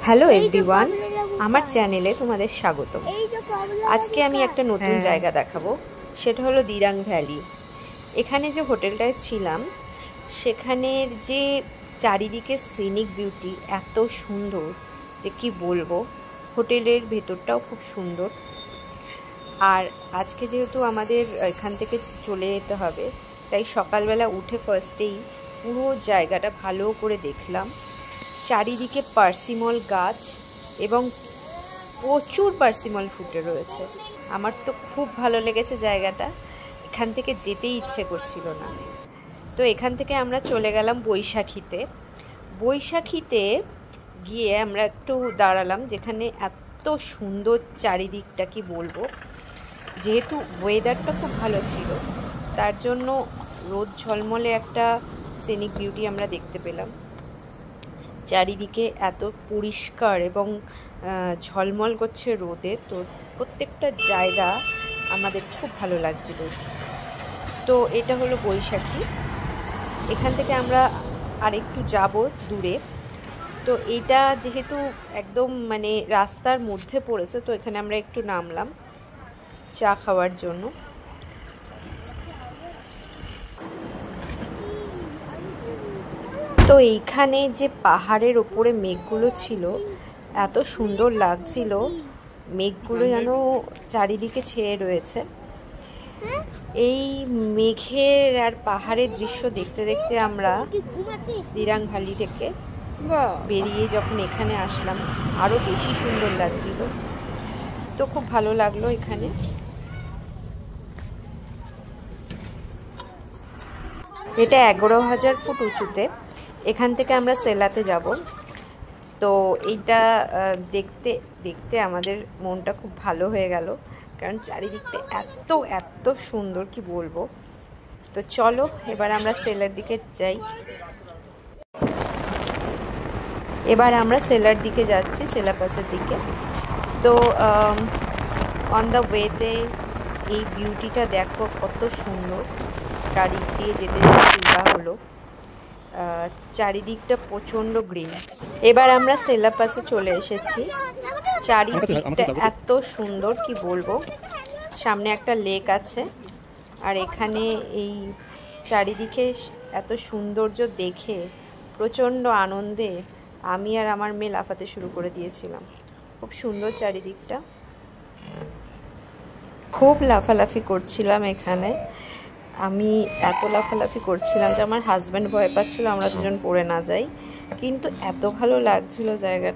Hello everyone, আমার চ্যানেলে তোমাদের স্বাগতম। আজকে আমি একটা নতুন জায়গা দেখাবো, সেটা হলো দিরাং ভ্যালি। এখানে যে হোটেলটায় ছিলাম সেখানের যে চারিদিকে সিনিক বিউটি এত সুন্দর যে কি বলবো। হোটেলের ভেতরটাও খুব সুন্দর। আর আজকে যেহেতু আমাদের এখান থেকে চলে যেতে হবে, তাই সকালবেলা উঠে ফার্স্টেই পুরো জায়গাটা ভালো করে দেখলাম। চারিদিকে পার্সিমল গাছ এবং প্রচুর পার্সিমল ফুটে রয়েছে। আমার তো খুব ভালো লেগেছে জায়গাটা, এখান থেকে যেতেই ইচ্ছে করছিল না। তো এখান থেকে আমরা চলে গেলাম বৈশাখীতে। বৈশাখীতে গিয়ে আমরা একটু দাঁড়ালাম, যেখানে এত সুন্দর চারিদিকটা কি বলবো। যেহেতু ওয়েদারটা খুব ভালো ছিল, তার জন্য রোদ ঝলমলে একটা সিনিক বিউটি আমরা দেখতে পেলাম। চারিদিকে এত পরিষ্কার এবং ঝলমল করছে রোদে, তো প্রত্যেকটা জায়গা আমাদের খুব ভালো লাগছিল। তো এটা হলো বৈশাখী। এখান থেকে আমরা আরেকটু যাব দূরে। তো এটা যেহেতু একদম মানে রাস্তার মধ্যে পড়েছে, তো এখানে আমরা একটু নামলাম চা খাওয়ার জন্য। তো এইখানে যে পাহাড়ের ওপরে মেঘগুলো ছিল এত সুন্দর লাগছিল, মেঘগুলো যেন চারিদিকে ছেয়ে রয়েছে। এই মেঘের আর পাহাড়ের দৃশ্য দেখতে দেখতে আমরা দিরাং ভ্যালি থেকে বেরিয়ে যখন এখানে আসলাম, আরো বেশি সুন্দর লাগছিল। তো খুব ভালো লাগলো এখানে। এটা 11,000 ফুট উঁচুতে। এখান থেকে আমরা সেলাতে যাব। তো এইটা দেখতে দেখতে আমাদের মনটা খুব ভালো হয়ে গেল, কারণ চারিদিকটা এত এত সুন্দর কি বলবো। তো চলো এবার আমরা সেলার দিকে যাই। এবার আমরা সেলার দিকে যাচ্ছি, সেলা পাসের দিকে। তো অন দ্য ওয়েতে এই বিউটিটা দেখো কত সুন্দর। গাড়ি দিয়ে যেতে যেতে তোলা হলো। চারিদিকটা প্রচণ্ড গ্রিন। এবার আমরা সেলা পাসে চলে এসেছি। চারিদিকটা এত সুন্দর কি বলবো। সামনে একটা লেক আছে, আর এখানে এই চারিদিকে এত সৌন্দর্য দেখে প্রচণ্ড আনন্দে আমি আর আমার মেয়ে লাফাতে শুরু করে দিয়েছিলাম। খুব সুন্দর চারিদিকটা, খুব লাফালাফি করছিলাম এখানে। আমি এত লাফালাফি করছিলাম যে আমার হাজব্যান্ড ভয় পাচ্ছিল আমরা দুজন পড়ে না যাই, কিন্তু এত ভালো লাগছিল জায়গাটা।